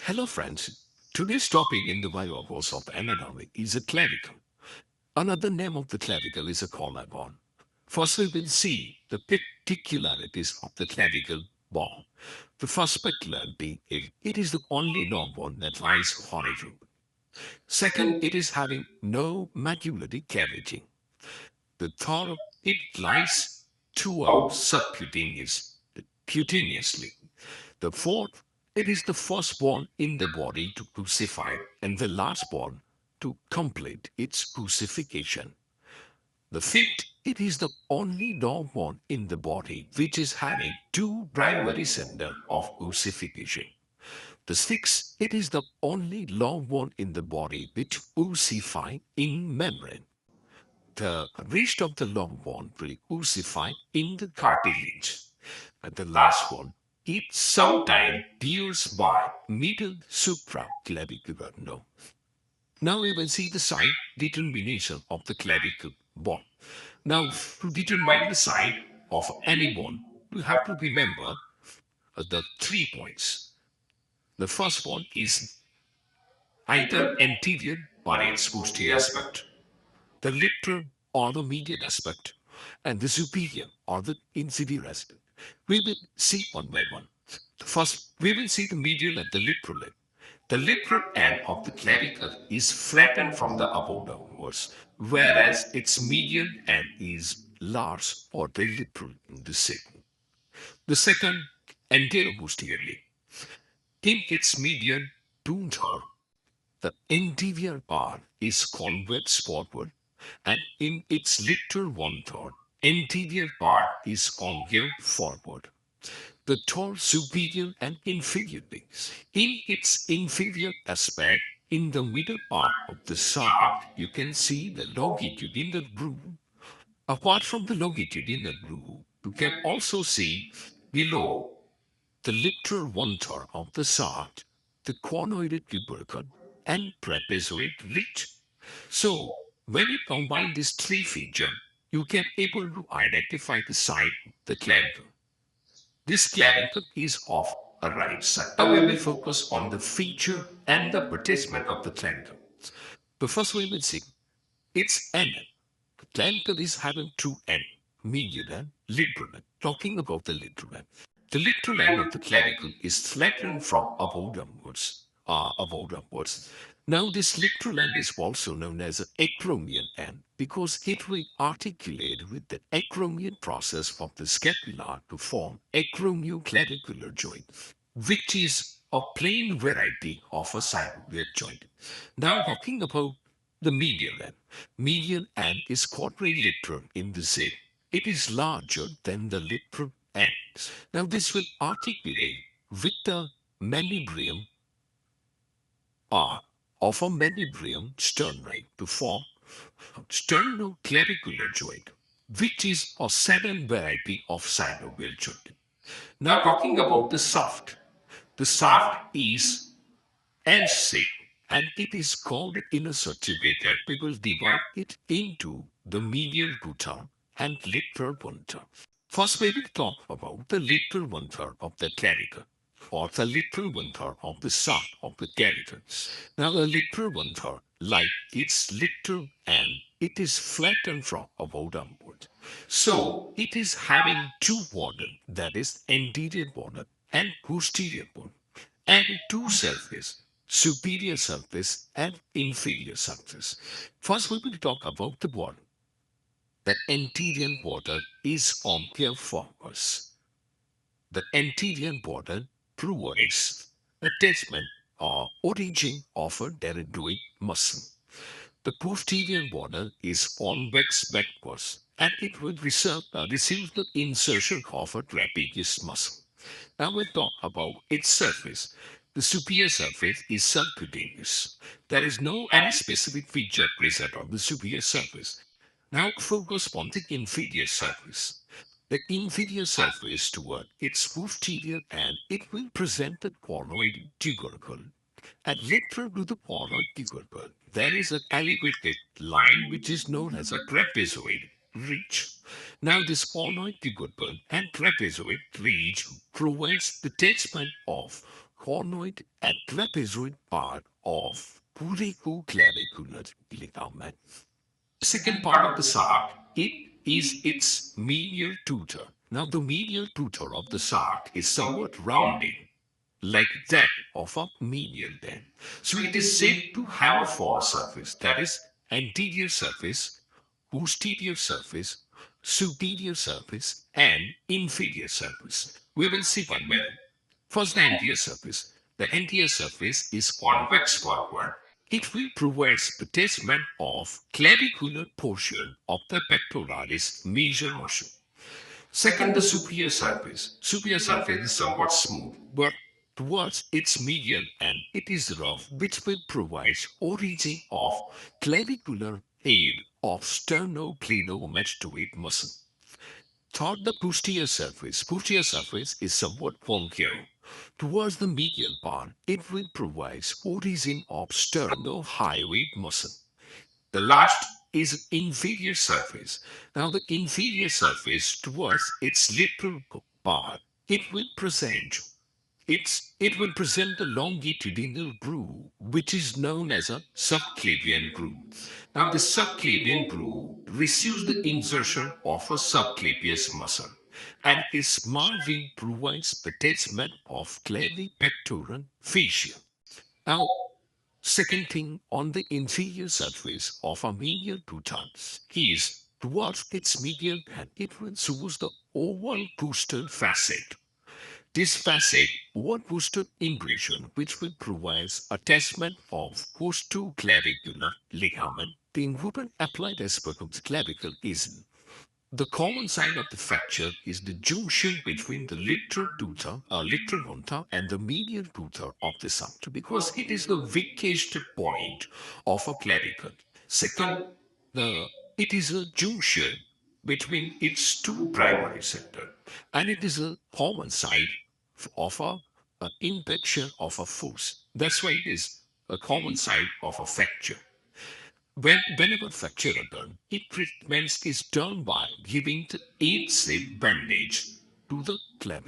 Hello, friends. Today's topic in the biology of anatomy is a clavicle. Another name of the clavicle is a collarbone. First, we will see the particularities of the clavicle bone. The first particularity is it is the only long bone that lies horizontally. Second, it is having no medullary cavity. The third, it lies throughout cutaneously. The fourth, it is the first bone in the body to crucify and the last bone to complete its crucifixion. The fifth, it is the only long bone in the body which is having two primary center of crucifixion. The sixth, it is the only long bone in the body which ossify in membrane. The rest of the long bone will ossify in the cartilage. And the last one, it sometimes deals by middle supraclavicular nerve. Now we will see the site determination of the clavicle bone. Now, to determine the site of any bone, you have to remember the 3 points. The first one is either anterior or its posterior aspect, the lateral or the medial aspect, and the superior or the inferior aspect. We will see one by one. First, we will see the medial and the lateral end. The lateral end of the clavicle is flattened from the above downwards, whereas its medial end is large or the lateral in the second. The second, anteroposteriorly. In its median two-third, the anterior part is convex forward, and in its lateral one-third, anterior part is concave forward. The third, superior and inferior things. In its inferior aspect, in the middle part of the side, you can see the longitudinal groove. Apart from the longitudinal groove, you can also see below the lateral one-third of the side, the conoidal tubercle and trapezoid ridge. So, when you combine these three features, you can able to identify the site of the clavicle. This clavicle is of a right side. Now we will focus on the feature and the attachment of the clavicle. The first we will see its end. The clavicle is having two ends, medial and lateral end. Talking about the lateral end. The lateral end of the clavicle is flattened from above downwards. Now, this lateral end is also known as an acromion end because it will articulate with the acromion process of the scapula to form acromioclavicular joint, which is a plain variety of a synovial joint. Now, talking about the medial end. Medial end is quadrilateral in the shape. It is larger than the lateral end. Now, this will articulate with the manubrium or of a manubrium sternum to form sternoclavicular joint, which is a second variety of synovial joint. Now, talking about the shaft is L-shaped and it is called in a such a way that we will divide it into the medial two-third and lateral one-third. First, we will talk about the lateral one-third of the clavicle or the lateral one-third of the shaft of the clavicle. Now, the lateral one-third, like its lateral end, it is flattened from above downward. So, it is having two border, that is anterior border and posterior border and two surface, superior surface and inferior surface. First, we will talk about the border. The anterior border is concave forwards. The anterior border provides attachment or origin of a pterygoid muscle. The posterior border is convex backwards and it will receive the insertion of a trapezius muscle. Now we talk about its surface. The superior surface is subcutaneous. There is no any specific feature present on the superior surface. Now focus on the inferior surface. The inferior surface toward its posterior end, it will present the conoid tubercle. And lateral to the conoid tubercle, there is an elevated line which is known as a trapezoid ridge. Now this conoid tubercle and trapezoid ridge provides the attachment of conoid and trapezoid part of clavicular ligament. Second part of the shark, it is its medial tutor. Now the medial tutor of the shark is somewhat rounding, like that of a medial dent. So it is said to have a four surface, that is anterior surface, posterior surface, superior surface, and inferior surface. We will see one by one. First, the anterior surface. The anterior surface is convex forward. It will provide attachment of clavicular portion of the pectoralis major muscle. Second, the superior surface. Superior surface is somewhat smooth, but towards its medial end, it is rough, which will provide origin of clavicular aid of sternocleidomastoid muscle. Third, the posterior surface. Posterior surface is somewhat concave. Towards the medial part, it will provide origin of sternohyoid muscle. The last is inferior surface. Now the inferior surface towards its lateral part, it will present a longitudinal groove, which is known as a subclavian groove. Now the subclavian groove receives the insertion of a subclavius muscle, and its margin provides attachment of clavipectoral fascia. Now second thing on the inferior surface of a medial two-thirds is towards its medial and it will shows the oval coastal facet. This facet one coastal impression which will provide attachment of costoclavicular ligament. The important applied aspect of the clavicle is the common site of the fracture is the junction between the lateral hunter and the medial tutor of the septum because it is the weakest point of a clavicle. Second, the it is a junction between its two primary center, and it is a common site of a infection of a force. That's why it is a common site of a fracture. Whenever fracture occurs, it treatment is done by giving the 8-zip bandage to the clavicle.